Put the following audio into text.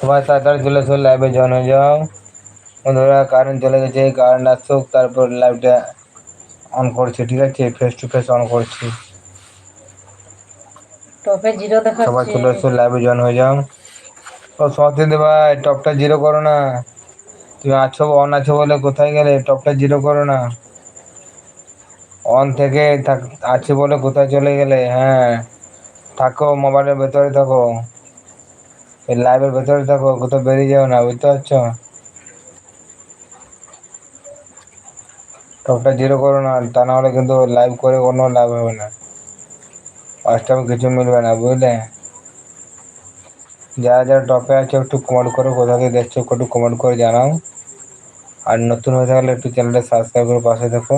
সবাই তাড়াতাড়ি চলে এসো, লাইভে জয়েন হয়ে যাও। বন্ধুরা কারেন্ট চলে গেছে, কারেন্ট আসুক তারপর লাইভটা অন করছি, ঠিক আছে? ফেস টু ফেস অন করছি। টপে জিরো সবাই দেখাচ্ছে। চলে এসো, লাইভে জয়েন হয়ে যাও। ও সতীন্দ্র ভাই, টপটা জিরো করো না। তুমি আছো, অন আছো বলে কোথায় গেলে? টপটা জিরো করো না। অন থেকে আছে বলে কোথায় চলে গেলে? হ্যাঁ, থাকো মোবাইলের ভেতরে থাকো, এই লাইভের ভেতরে থাকো, কোথাও বেরিয়ে যাও না, বুঝতে পারছো? টপটা জিরো করো না, তা না হলে কিন্তু লাইভ করে কোনো লাভ হবে না, ফার্স্ট টাইম কিছু মিলবে না, বুঝলে? যারা যারা টপে আছে একটু কমেন্ট করো, কোথা থেকে দেখছো একটু কমেন্ট করে জানাও। আর নতুন হয়ে থাকলে একটু চ্যানেলটা সাবস্ক্রাইব করে পাশে দেখো।